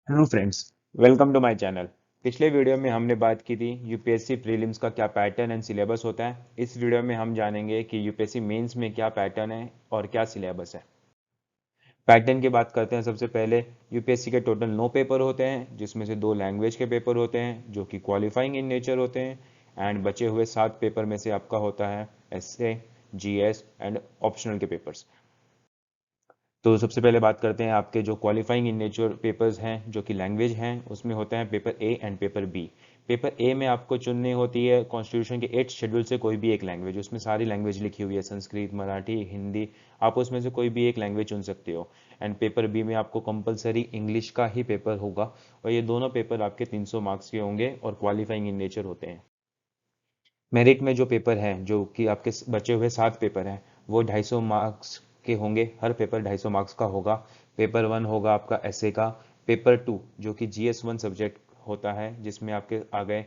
Hello friends, welcome to my channel. पिछले video में हमने बात की थी यूपीएससी प्रीलिम्स का क्या पैटर्न एंड सिलेबस होता है। इस वीडियो में हम जानेंगे कि यूपीएससी मेंस में क्या पैटर्न है और क्या सिलेबस है। पैटर्न की बात करते हैं। सबसे पहले यूपीएससी के टोटल 9 पेपर होते हैं, जिसमें से 2 लैंग्वेज के पेपर होते हैं जो कि क्वालिफाइंग इन नेचर होते हैं। एंड बचे हुए 7 पेपर में से आपका होता है एसए, जीएस एंड ऑप्शनल के पेपर्स। तो सबसे पहले बात करते हैं आपके जो क्वालिफाइंग इन नेचर पेपर्स हैं जो कि लैंग्वेज हैं। उसमें होते हैं paper A and paper B. Paper A में आपको चुननी होती है कॉन्स्टिट्यूशन के 8 शेड्यूल से कोई भी एक लैंग्वेज। उसमें सारी लैंग्वेज लिखी हुई है, संस्कृत, मराठी, हिंदी। आप उसमें से कोई भी एक लैंग्वेज चुन सकते हो। एंड पेपर बी में आपको कंपलसरी इंग्लिश का ही पेपर होगा। और ये दोनों पेपर आपके 300 मार्क्स के होंगे और क्वालिफाइंग इन नेचर होते हैं। मेरिट में जो पेपर हैं जो कि आपके बचे हुए 7 पेपर हैं वो 250 मार्क्स के होंगे। हर पेपर 250 मार्क्स का होगा। पेपर 1 होगा आपका एसए का। पेपर 2 जो कि जीएस 1 सब्जेक्ट होता है, जिसमें आपके आ गए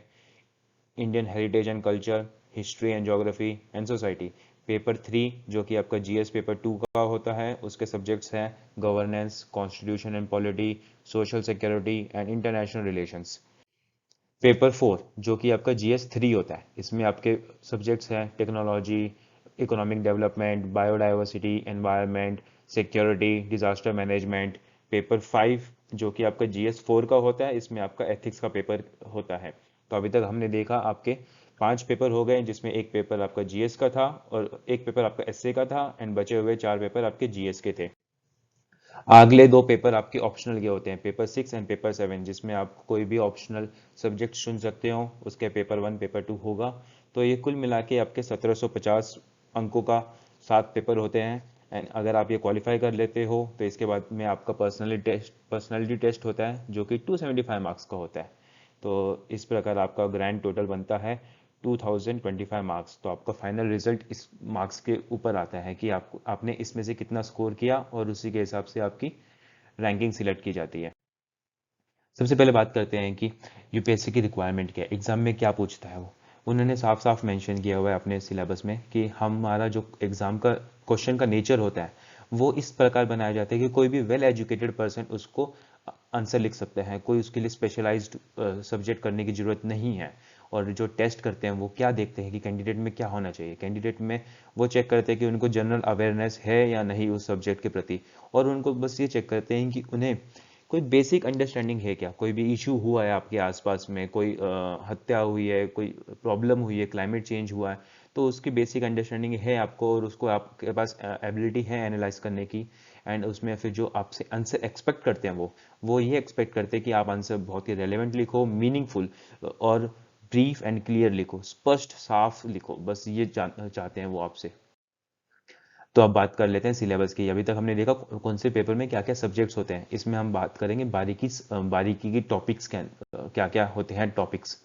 Indian heritage and culture, history and geography and society. Paper 3 जो कि आपका जीएस पेपर 2 का होता है, उसके सब्जेक्ट्स हैं governance, constitution and polity, social security and international relations. Paper 4 जो कि आपका जीएस 3 होता है, इसमें आपके सब्जेक्ट्स हैं technology, economic development, biodiversity, environment, security, disaster management. Paper 5 जो कि आपका जीएस 4 का होता है, इसमें आपका एथिक्स का पेपर होता है। तो अभी तक हमने देखा आपके 5 पेपर हो गए, जिसमें एक पेपर आपका जीएस का था और एक पेपर आपका एसए का था। एंड बचे हुए 4 पेपर आपके जीएस के थे। अगले 2 पेपर आपके ऑप्शनल के होते हैं, पेपर 6 एंड पेपर 7, जिसमें आप कोई भी ऑप्शनल सब्जेक्ट चुन सकते हो। उसके पेपर 1 पेपर 2 होगा। तो ये कुल मिला के आपके 1750 अंकों का 7 पेपर होते हैं। एंड अगर आप ये क्वालिफाई कर लेते हो तो इसके बाद में आपका पर्सनैलिटी टेस्ट होता है जो कि 275 मार्क्स का होता है। तो इस प्रकार आपका ग्रैंड टोटल बनता है 2025 मार्क्स। तो आपका फाइनल रिजल्ट इस मार्क्स के ऊपर आता है कि आपने इसमें से कितना स्कोर किया, और उसी के हिसाब से आपकी रैंकिंग सिलेक्ट की जाती है। सबसे पहले बात करते हैं कि यूपीएससी की रिक्वायरमेंट क्या है, एग्जाम में क्या पूछता है वो। उन्होंने साफ साफ मेंशन किया हुआ है अपने सिलेबस में कि हमारा जो एग्जाम का क्वेश्चन का नेचर होता है वो इस प्रकार बनाया जाता है कि कोई भी वेल एजुकेटेड पर्सन उसको आंसर लिख सकते हैं। कोई उसके लिए स्पेशलाइज्ड सब्जेक्ट करने की जरूरत नहीं है। और जो टेस्ट करते हैं वो क्या देखते हैं कि कैंडिडेट में क्या होना चाहिए। कैंडिडेट में वो चेक करते हैं कि उनको जनरल अवेयरनेस है या नहीं उस सब्जेक्ट के प्रति। और उनको बस ये चेक करते हैं कि उन्हें कोई बेसिक अंडरस्टैंडिंग है क्या। कोई भी इशू हुआ है आपके आसपास में, कोई हत्या हुई है, कोई प्रॉब्लम हुई है, क्लाइमेट चेंज हुआ है, तो उसकी बेसिक अंडरस्टैंडिंग है आपको और उसको आपके पास एबिलिटी है एनालाइज करने की। एंड उसमें फिर जो आपसे आंसर एक्सपेक्ट करते हैं वो ये एक्सपेक्ट करते हैं कि आप आंसर बहुत ही रेलेवेंट लिखो, मीनिंगफुल और ब्रीफ एंड क्लियर लिखो, स्पष्ट साफ लिखो। बस ये चाहते हैं वो आपसे। तो अब बात कर लेते हैं सिलेबस की। अभी तक हमने देखा कौन से पेपर में क्या क्या सब्जेक्ट्स होते हैं। इसमें हम बात करेंगे बारीकी की टॉपिक्स क्या क्या होते हैं टॉपिक्स।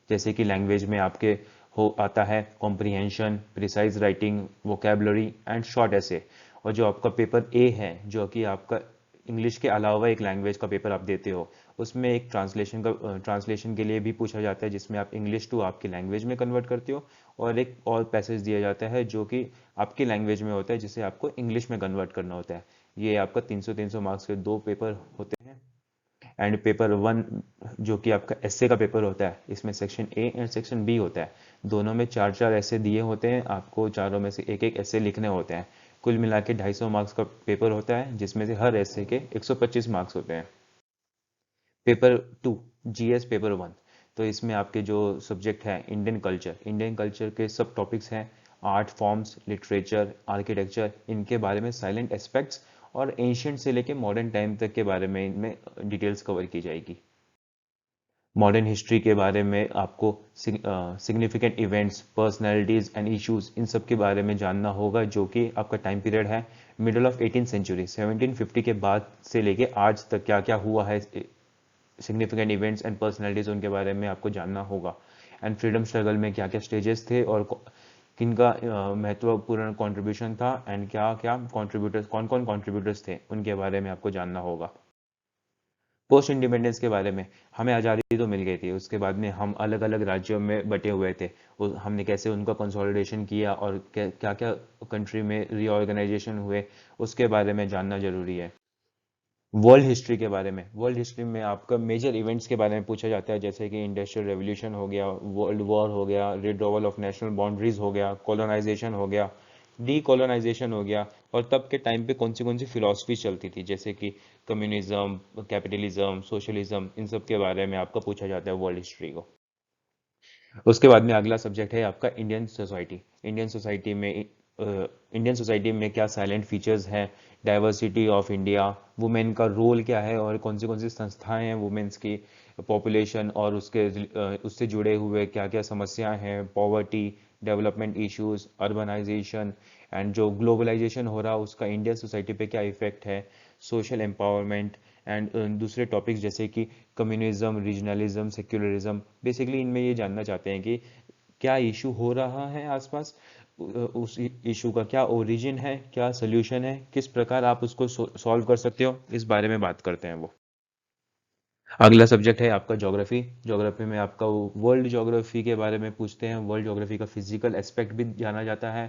जैसे कि लैंग्वेज में आपके हो आता है comprehension, precise writing, vocabulary and short ऐसे। और जो आपका पेपर ए है जो कि आपका इंग्लिश के अलावा एक लैंग्वेज का पेपर आप देते हो, उसमें एक ट्रांसलेशन के लिए भी पूछा जाता है, जिसमें आप इंग्लिश टू आपकी लैंग्वेज में कन्वर्ट करते हो। और एक और पैसेज दिया जाता है जो कि आपकी लैंग्वेज में होता है, जिसे आपको इंग्लिश में कन्वर्ट करना होता है। ये आपका 300 मार्क्स के 2 पेपर होते हैं। एंड पेपर 1 जो कि आपका एसए का पेपर होता है, इसमें section A and section B होता है। दोनों में 4 4 ऐसे दिए होते हैं, आपको चारों में से एक एक ऐसे लिखने होते हैं। कुल मिला के 250 मार्क्स का पेपर होता है, जिसमें से हर ऐसे के 125 मार्क्स होते हैं। पेपर 2 जीएस पेपर 1, तो इसमें आपके जो सब्जेक्ट है इंडियन कल्चर के सब टॉपिक्स हैं। आर्ट फॉर्म्स, लिटरेचर, आर्किटेक्चर, इनके बारे में साइलेंट एस्पेक्ट्स और एंशियंट से लेके मॉडर्न टाइम तक के बारे में इनमें डिटेल्स कवर की जाएगी। मॉडर्न हिस्ट्री के बारे में आपको significant events, personalities and issues, इन सब के बारे में जानना होगा, जो कि आपका टाइम पीरियड है मिडल ऑफ 18th सेंचुरी, 1750 के बाद से लेके आज तक क्या क्या हुआ है। सिग्निफिकेंट इवेंट्स एंड पर्सनैलिटीज उनके बारे में आपको जानना होगा। एंड फ्रीडम स्ट्रगल में क्या क्या स्टेजेस थे और किनका महत्वपूर्ण कंट्रीब्यूशन था, एंड क्या क्या कॉन्ट्रीब्यूटर्स, कौन कौन कॉन्ट्रीब्यूटर्स थे, उनके बारे में आपको जानना होगा। पोस्ट इंडिपेंडेंस के बारे में, हमें आज़ादी तो मिल गई थी, उसके बाद में हम अलग अलग राज्यों में बटे हुए थे। हमने कैसे उनका कंसोलिडेशन किया और क्या क्या कंट्री में रीऑर्गेनाइजेशन हुए, उसके बारे में जानना जरूरी है। वर्ल्ड हिस्ट्री के बारे में, वर्ल्ड हिस्ट्री में आपका मेजर इवेंट्स के बारे में पूछा जाता है, जैसे कि इंडस्ट्रियल रेवोल्यूशन हो गया, वर्ल्ड वॉर हो गया, रिड्रॉवल ऑफ नेशनल बाउंड्रीज हो गया, कॉलोनाइजेशन हो गया, डीकॉलोनाइजेशन हो गया, और तब के टाइम पे कौन सी फिलॉसफी चलती थी, जैसे कि कम्युनिज्म, कैपिटलिज्म, सोशलिज्म, इन सब के बारे में आपका पूछा जाता है वर्ल्ड हिस्ट्री को। उसके बाद में अगला सब्जेक्ट है आपका इंडियन सोसाइटी। इंडियन सोसाइटी में क्या साइलेंट फीचर्स हैं, डाइवर्सिटी ऑफ इंडिया, वुमेन का रोल क्या है, और कौन सी संस्थाएं हैं वुमेन्स की, पॉपुलेशन और उससे जुड़े हुए क्या क्या समस्याएं हैं, poverty, development issues, urbanization, and जो ग्लोबलाइजेशन हो रहा है उसका इंडियन सोसाइटी पे क्या इफेक्ट है, सोशल एम्पावरमेंट, एंड दूसरे टॉपिक्स जैसे कि कम्युनिज्म, रीजनलिज्म, सेक्युलरिज्म। बेसिकली इनमें ये जानना चाहते हैं कि क्या इशू हो रहा है आसपास, उस इशू का क्या ओरिजिन है, क्या सोल्यूशन है, किस प्रकार आप उसको सॉल्व कर सकते हो, इस बारे में बात करते हैं वो। अगला सब्जेक्ट है आपका ज्योग्राफी। ज्योग्राफी में आपका वर्ल्ड ज्योग्राफी के बारे में पूछते हैं। वर्ल्ड ज्योग्राफी का फिजिकल एस्पेक्ट भी जाना जाता है,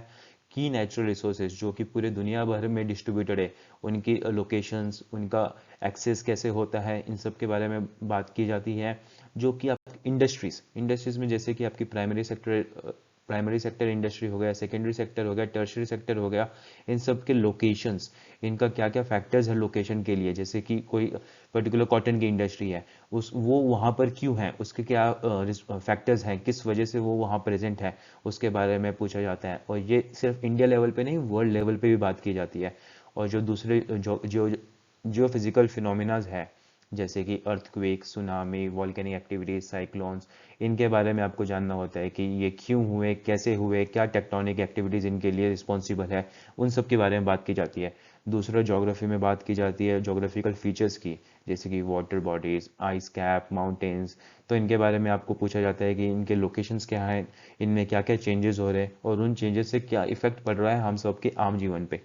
की नेचुरल रिसोर्सेज जो कि पूरे दुनिया भर में डिस्ट्रीब्यूटेड है, उनकी लोकेशंस, उनका एक्सेस कैसे होता है, इन सब के बारे में बात की जाती है। जो कि आप इंडस्ट्रीज में जैसे कि आपकी प्राइमरी सेक्टर इंडस्ट्री हो गया, सेकेंडरी सेक्टर हो गया, टर्शरी सेक्टर हो गया, इन सब के लोकेशंस, इनका क्या क्या फैक्टर्स है लोकेशन के लिए, जैसे कि कोई पर्टिकुलर कॉटन की इंडस्ट्री है, उस वो वहाँ पर क्यों है, उसके क्या फैक्टर्स हैं, किस वजह से वो वहाँ प्रेजेंट है, उसके बारे में पूछा जाता है। और ये सिर्फ इंडिया लेवल पे नहीं, वर्ल्ड लेवल पे भी बात की जाती है। और जो दूसरे जो फिजिकल फिनोमिनाज है, जैसे कि earthquake, tsunami, volcanic activities, cyclones, इनके बारे में आपको जानना होता है कि ये क्यों हुए, कैसे हुए, क्या टेक्टोनिक एक्टिविटीज इनके लिए रिस्पॉन्सिबल है, उन सब के बारे में बात की जाती है। दूसरा ज्योग्राफी में बात की जाती है ज्योग्राफिकल फीचर्स की, जैसे कि water bodies, ice cap, mountains. तो इनके बारे में आपको पूछा जाता है कि इनके लोकेशंस क्या हैं, इनमें क्या क्या चेंजेस हो रहे हैं, और उन चेंजेस से क्या इफेक्ट पड़ रहा है हम सब के आम जीवन पे।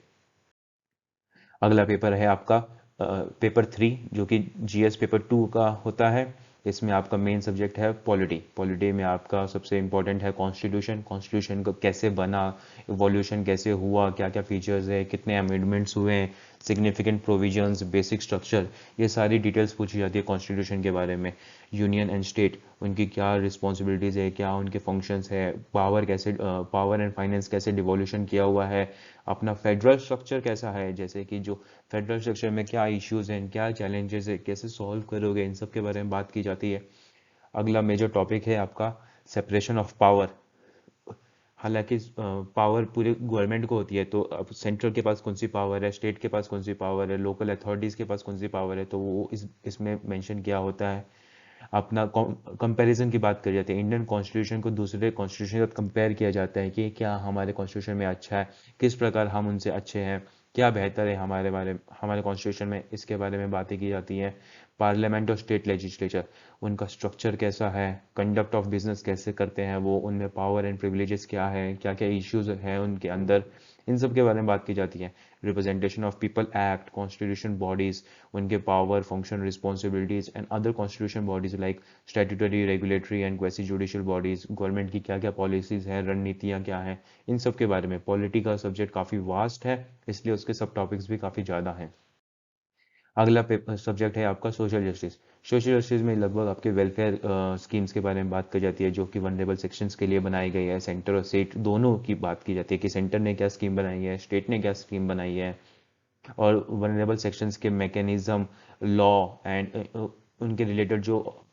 अगला पेपर है आपका पेपर 3, जो कि जीएस पेपर 2 का होता है। इसमें आपका मेन सब्जेक्ट है पॉलिटी। पॉलिटी में आपका सबसे इंपॉर्टेंट है कॉन्स्टिट्यूशन। कॉन्स्टिट्यूशन को कैसे बना, इवोल्यूशन कैसे हुआ, क्या क्या फीचर्स है, कितने अमेंडमेंट्स हुए हैं, सिग्निफिकेंट प्रोविजंस, बेसिक स्ट्रक्चर, ये सारी डिटेल्स पूछी जाती है कॉन्स्टिट्यूशन के बारे में। यूनियन एंड स्टेट, उनकी क्या रिस्पॉन्सिबिलिटीज़ है, क्या उनके फंक्शंस है, पावर एंड फाइनेंस कैसे डिवोल्यूशन किया हुआ है, अपना फेडरल स्ट्रक्चर कैसा है, जैसे कि जो फेडरल स्ट्रक्चर में क्या इश्यूज हैं, क्या चैलेंजेस है, कैसे सॉल्व करोगे, इन सब के बारे में बात की जाती है। अगला मेजर टॉपिक है आपका सेपरेशन ऑफ पावर। हालांकि पावर पूरे गवर्नमेंट को होती है, तो अब सेंट्रल के पास कौन सी पावर है, स्टेट के पास कौन सी पावर है, लोकल अथॉरिटीज़ के पास कौन सी पावर है, तो वो इसमें मेंशन किया होता है। अपना कंपैरिजन की बात करी जाती है, इंडियन कॉन्स्टिट्यूशन को दूसरे कॉन्स्टिट्यूशन के साथ कंपेयर किया जाता है कि क्या हमारे कॉन्स्टिट्यूशन में अच्छा है, किस प्रकार हम उनसे अच्छे हैं, क्या बेहतर है हमारे कॉन्स्टिट्यूशन में, इसके बारे में बातें की जाती हैं। पार्लियामेंट और स्टेट लेजिस्लेचर, उनका स्ट्रक्चर कैसा है, कंडक्ट ऑफ बिजनेस कैसे करते हैं वो, उनमें पावर एंड प्रिविलेजेस क्या है, क्या क्या इश्यूज हैं उनके अंदर, इन सब के बारे में बात की जाती है। Representation of people act, constitution bodies, उनके power, function, responsibilities, and other constitution bodies like statutory, regulatory and quasi judicial bodies, government की क्या क्या पॉलिसीज हैं, रणनीतियाँ क्या हैं, इन सब के बारे में। पॉलिटी का सब्जेक्ट काफ़ी वास्ट है, इसलिए उसके सब टॉपिक्स भी काफ़ी ज़्यादा हैं। अगला पेपर सब्जेक्ट है आपका सोशल जस्टिस। सोशल जस्टिस में लगभग आपके वेलफेयर स्कीम्स के बारे में बात की जाती है, जो कि वनरेबल सेक्शंस के लिए बनाई गई है। सेंटर और स्टेट दोनों की बात की जाती है कि सेंटर ने क्या स्कीम बनाई है, स्टेट ने क्या स्कीम बनाई है, और वनरेबल सेक्शंस के मैकेनिज्म, लॉ, एंड उनके रिलेटेड जो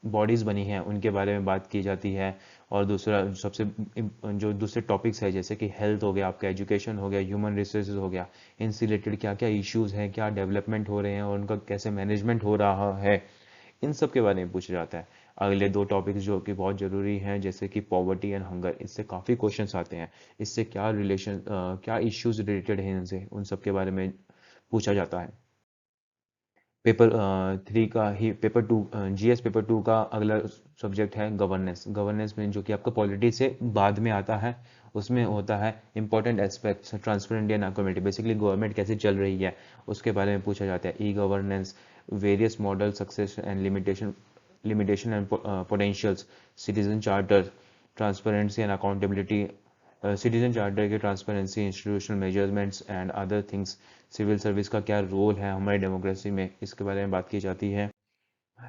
बॉडीज़ बनी हैं उनके बारे में बात की जाती है। और दूसरा जो दूसरे टॉपिक्स है, जैसे कि हेल्थ हो गया, आपका एजुकेशन हो गया, ह्यूमन रिसोर्सेज हो गया, इनसे रिलेटेड क्या क्या इश्यूज हैं, क्या डेवलपमेंट हो रहे हैं, और उनका कैसे मैनेजमेंट हो रहा है, इन सब के बारे में पूछा जाता है। अगले दो टॉपिक्स जो कि बहुत ज़रूरी हैं, जैसे कि पॉवर्टी एंड हंगर, इससे काफ़ी क्वेश्चंस आते हैं। इससे क्या क्या इश्यूज रिलेटेड हैं इनसे, उन सब के बारे में पूछा जाता है। पेपर 3 का ही पेपर 2, जीएस पेपर 2 का अगला सब्जेक्ट है गवर्नेंस। गवर्नेंस में जो कि आपका पॉलिटी से बाद में आता है, उसमें होता है important aspects, transparent and accountability, basically government कैसे चल रही है उसके बारे में पूछा जाता है। E governance, various model, success and limitation and potentials, citizen charter, transparency and accountability, citizen charter के transparency, institutional measurements and other things, civil service का क्या रोल है हमारी डेमोक्रेसी में, इसके बारे में बात की जाती है।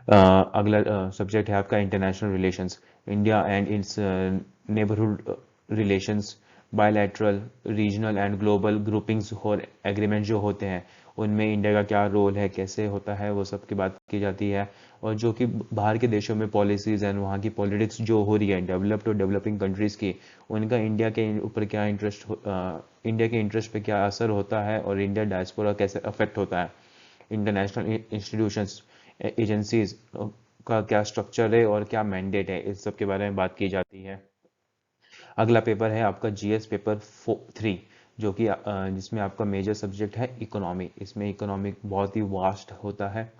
अगला सब्जेक्ट है आपका international relations, India and it's neighbourhood relations, bilateral, regional and global groupings और एग्रीमेंट जो होते हैं उनमें इंडिया का क्या रोल है, कैसे होता है, वो सब की बात की जाती है। और जो कि बाहर के देशों में पॉलिसीज़ एंड वहाँ की पॉलिटिक्स जो हो रही है डेवलप्ड और डेवलपिंग कंट्रीज़ की, उनका इंडिया के ऊपर क्या इंटरेस्ट, इंडिया के इंटरेस्ट पे क्या असर होता है और इंडिया डायस्पोरा कैसे अफेक्ट होता है। इंटरनेशनल इंस्टीट्यूशंस, एजेंसीज का क्या स्ट्रक्चर है और क्या मैंडेट है, इस सब के बारे में बात की जाती है। अगला पेपर है आपका जीएस पेपर 3, जो कि जिसमें आपका मेजर सब्जेक्ट है इकोनॉमी। इसमें इकोनॉमिक बहुत ही वास्ट होता है,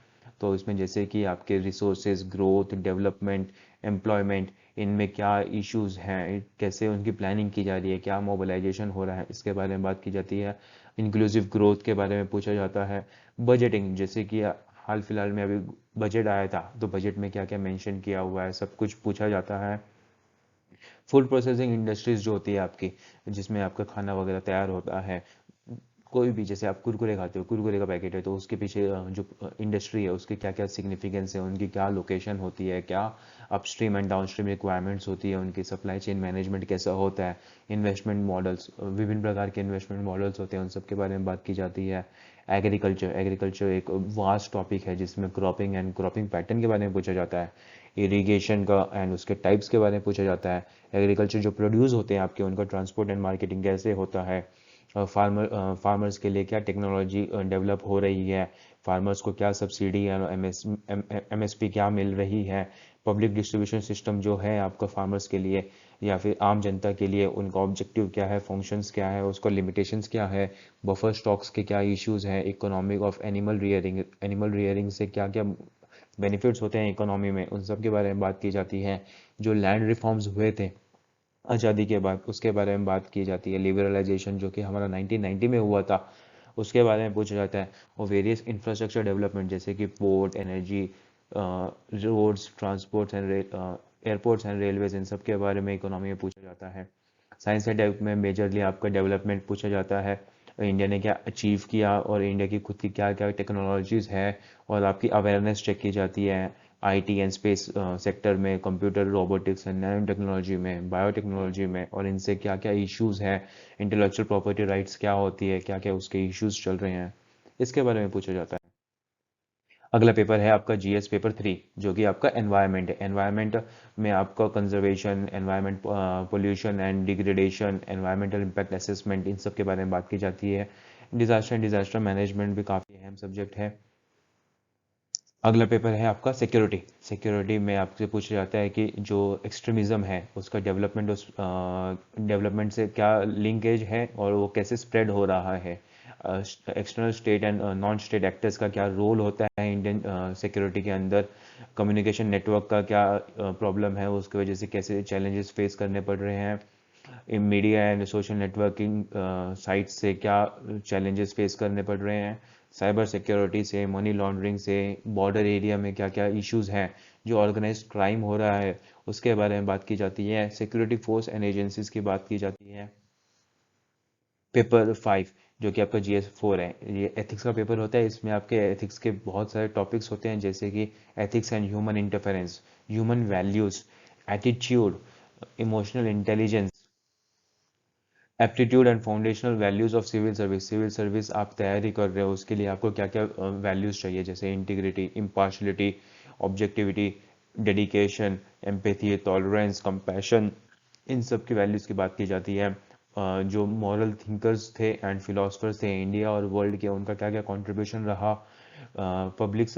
तो इसमें जैसे कि आपके रिसोर्सेज, ग्रोथ, डेवलपमेंट, एम्प्लॉयमेंट, इनमें क्या इश्यूज हैं, कैसे उनकी प्लानिंग की जा रही है, क्या मोबिलाइजेशन हो रहा है, इसके बारे में बात की जाती है। इंक्लूसिव ग्रोथ के बारे में पूछा जाता है। बजटिंग, जैसे कि हाल फिलहाल में अभी बजट आया था, तो बजट में क्या क्या मेंशन किया हुआ है सब कुछ पूछा जाता है। फूड प्रोसेसिंग इंडस्ट्रीज जो होती है आपकी, जिसमें आपका खाना वगैरह तैयार होता है, कोई भी, जैसे आप कुरकुरे खाते हो, कुरकुरे का पैकेट है, तो उसके पीछे जो इंडस्ट्री है उसके क्या क्या सिग्निफिकेंस है, उनकी क्या लोकेशन होती है, क्या अपस्ट्रीम एंड डाउनस्ट्रीम रिक्वायरमेंट्स होती है, उनकी सप्लाई चेन मैनेजमेंट कैसा होता है, इन्वेस्टमेंट मॉडल्स, विभिन्न प्रकार के इन्वेस्टमेंट मॉडल्स होते हैं, उन सब के बारे में बात की जाती है। एग्रीकल्चर, एग्रीकल्चर एक वास्ट टॉपिक है जिसमें क्रॉपिंग एंड क्रॉपिंग पैटर्न के बारे में पूछा जाता है। इरिगेशन का एंड उसके टाइप्स के बारे में पूछा जाता है। एग्रीकल्चर जो प्रोड्यूस होते हैं आपके, उनका ट्रांसपोर्ट एंड मार्केटिंग कैसे होता है। फार्मर्स के लिए क्या टेक्नोलॉजी डेवलप हो रही है, फार्मर्स को क्या सब्सिडी या एमएसपी क्या मिल रही है। पब्लिक डिस्ट्रीब्यूशन सिस्टम जो है आपका फार्मर्स के लिए या फिर आम जनता के लिए, उनका ऑब्जेक्टिव क्या है, फंक्शंस क्या है, उसका लिमिटेशंस क्या है। बफर स्टॉक्स के क्या इश्यूज हैं। Economic of animal rearing, animal rearing से क्या क्या बेनिफिट्स होते हैं इकोनॉमी में, उन सब के बारे में बात की जाती है। जो लैंड रिफॉर्म्स हुए थे आज़ादी के बाद, उसके बारे में बात की जाती है। लिबरलाइजेशन जो कि हमारा 1990 में हुआ था, उसके बारे में पूछा जाता है। और वेरियस इंफ्रास्ट्रक्चर डेवलपमेंट, जैसे कि port, energy, roads, transports and airports and railways, इन सब के बारे में इकोनॉमी में पूछा जाता है। साइंस एंड टेक में मेजरली आपका डेवलपमेंट पूछा जाता है, इंडिया ने क्या अचीव किया और इंडिया की खुद की क्या क्या टेक्नोलॉजीज़ है, और आपकी अवेयरनेस चेक की जाती है। आईटी एंड स्पेस सेक्टर में, computer, robotics and nano technology में, बायोटेक्नोलॉजी में, और इनसे क्या क्या इश्यूज हैं। इंटेलेक्चुअल प्रॉपर्टी राइट्स क्या होती है, क्या क्या उसके इश्यूज चल रहे हैं, इसके बारे में पूछा जाता है। अगला पेपर है आपका जीएस पेपर 3, जो कि आपका एनवायरनमेंट है। एनवायरनमेंट में आपका conservation, environment pollution and degradation, environmental impact assessment, इन सब के बारे में बात की जाती है। डिजास्टर एंड डिजास्टर मैनेजमेंट भी काफ़ी अहम सब्जेक्ट है। अगला पेपर है आपका सिक्योरिटी। सिक्योरिटी में आपसे पूछा जाता है कि जो एक्सट्रीमिज्म है उसका डेवलपमेंट, उस डेवलपमेंट से क्या लिंकेज है और वो कैसे स्प्रेड हो रहा है। External state and non state actors का क्या रोल होता है इंडियन सिक्योरिटी के अंदर। कम्युनिकेशन नेटवर्क का क्या प्रॉब्लम है, उसकी वजह से कैसे चैलेंजेस फेस करने पड़ रहे हैं। Media and social networking site से क्या चैलेंजेस फेस करने पड़ रहे हैं। साइबर सिक्योरिटी से, मनी लॉन्ड्रिंग से, बॉर्डर एरिया में क्या क्या इश्यूज हैं, जो ऑर्गेनाइज्ड क्राइम हो रहा है उसके बारे में बात की जाती है। सिक्योरिटी फोर्स एंड एजेंसीज की बात की जाती है। पेपर 5, जो कि आपका GS 4 है, ये एथिक्स का पेपर होता है। इसमें आपके एथिक्स के बहुत सारे टॉपिक्स होते हैं, जैसे कि ethics and human interference, human values, attitude, emotional intelligence, aptitude and foundational values of civil service. Civil service आप तैयारी कर रहे हो, उसके लिए आपको क्या क्या वैल्यूज चाहिए, जैसे integrity, impartiality, objectivity, dedication, empathy, tolerance, compassion, इन सब की वैल्यूज की बात की जाती है। जो मॉरल थिंकर्स थे एंड फिलोसफर्स थे इंडिया और वर्ल्ड के, उनका क्या क्या कंट्रीब्यूशन रहा। Public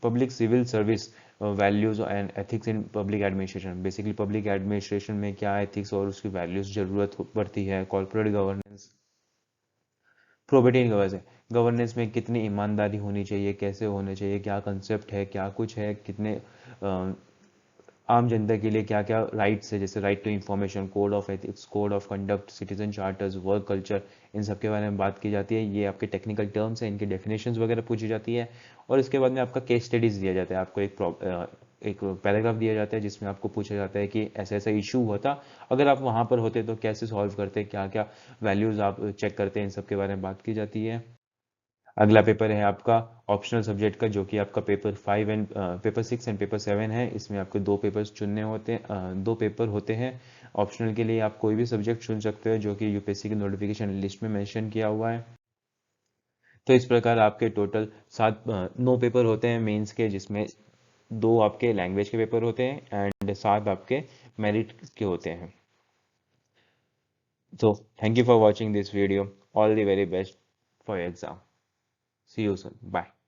public civil service values and ethics in public administration. Basically public administration में क्या एथिक्स और उसकी वैल्यूज जरूरत पड़ती है। Corporate governance, probity in governance, governance में कितनी ईमानदारी होनी चाहिए, कैसे होने चाहिए, क्या कंसेप्ट है, क्या कुछ है, कितने आम जनता के लिए क्या क्या राइट्स है, जैसे right to information, code of ethics, code of conduct, citizen charters, work culture, इन सब के बारे में बात की जाती है। ये आपके टेक्निकल टर्म्स हैं, इनकी डेफिनेशंस वगैरह पूछी जाती है। और इसके बाद में आपका केस स्टडीज दिया जाता है। आपको एक एक पैराग्राफ दिया जाता है जिसमें आपको पूछा जाता है कि ऐसा ऐसा इशू हुआ था, अगर आप वहाँ पर होते तो कैसे सॉल्व करते, क्या क्या वैल्यूज़ आप चेक करते हैं, इन सब के बारे में बात की जाती है। अगला पेपर है आपका ऑप्शनल सब्जेक्ट का, जो कि आपका पेपर 6 एंड पेपर 7 है। इसमें आपको दो पेपर्स चुनने होते हैं, दो पेपर होते हैं। ऑप्शनल के लिए आप कोई भी सब्जेक्ट चुन सकते हो जो कि यूपीएससी की नोटिफिकेशन लिस्ट में मेंशन किया हुआ है। तो इस प्रकार आपके टोटल 9 पेपर होते हैं मेंस के, जिसमें 2 आपके लैंग्वेज के पेपर होते हैं एंड 7 आपके मेरिट के होते हैं। So thank you for watching this video. All the very best for your exam. See you soon. Bye.